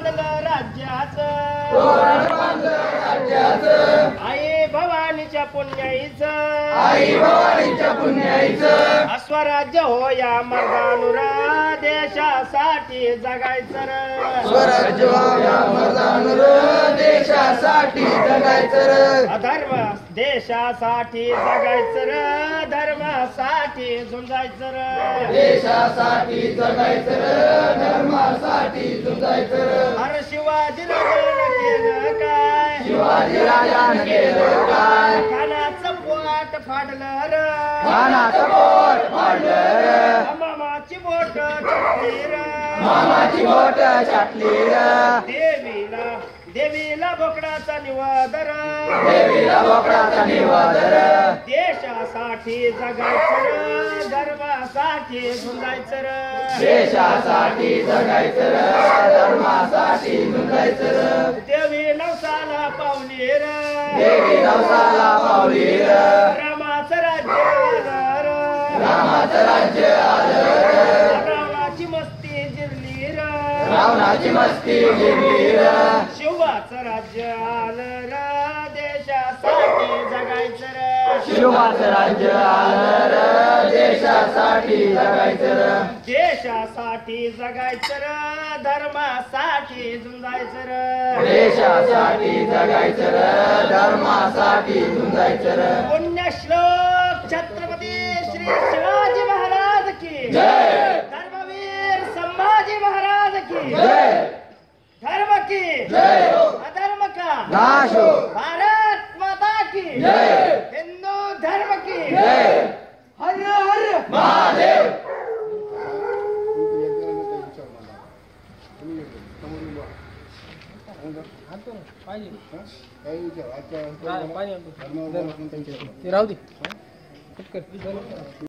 बांधलं राज्याचं आई भवानीच्या पुण्याईचं स्वराज्य हो या मर्दानुरा देशासाठी जगायचं रे स्वराज्य या मर्दानुर देशासाठी जगायचं रे अधर्म देशासाठी जगायचं रे धर्मासाठी झुंजायचं रे देशासाठी जगायचं रे धर्मासाठी झुंजायचं रे अरे शिवाजी राजानं केलं काय शिवाजी राजानं केलं काय खानाचं पोट फाडलं रे खानाचं पोट फाडलं रे मामाची बोट छाटली रे मामाची बोट छाटली रे देवीला बोकडाचा निवाद रे देवीला बोकडाचा निवाद रे देशासाठी जगायचं रे धर्मासाठी झुंजायचं रे देशासाठी जगायचं रे धर्मासाठी झुंजायचं रे देवी नवसाला पावली रे देवी नवसाला पावली रे रामाचं राज्य आलं रे रामाचं राज्य आलं रे रावणाची मस्ती जिरली रे रावणाची मस्ती जिरली रे शिवाचं राज्य आलं रे देशासाठी जगायचं रे शिवाचं राज्य आलं रे देशासाठी जगायचं रे देशासाठी जगायचं रे धर्मासाठी झुंजायचं रे देशासाठी जगायचं रे धर्मासाठी झुंजायचं रे पुण्यश्लोक छत्रपती श्री शिवाजी महाराज की जय धर्मवीर संभाजी महाराज की जय धर्म की जय अधर्म का नाश हो भारत माता की जय हिंदू धर्म की जय हर हर महादेव राहू दे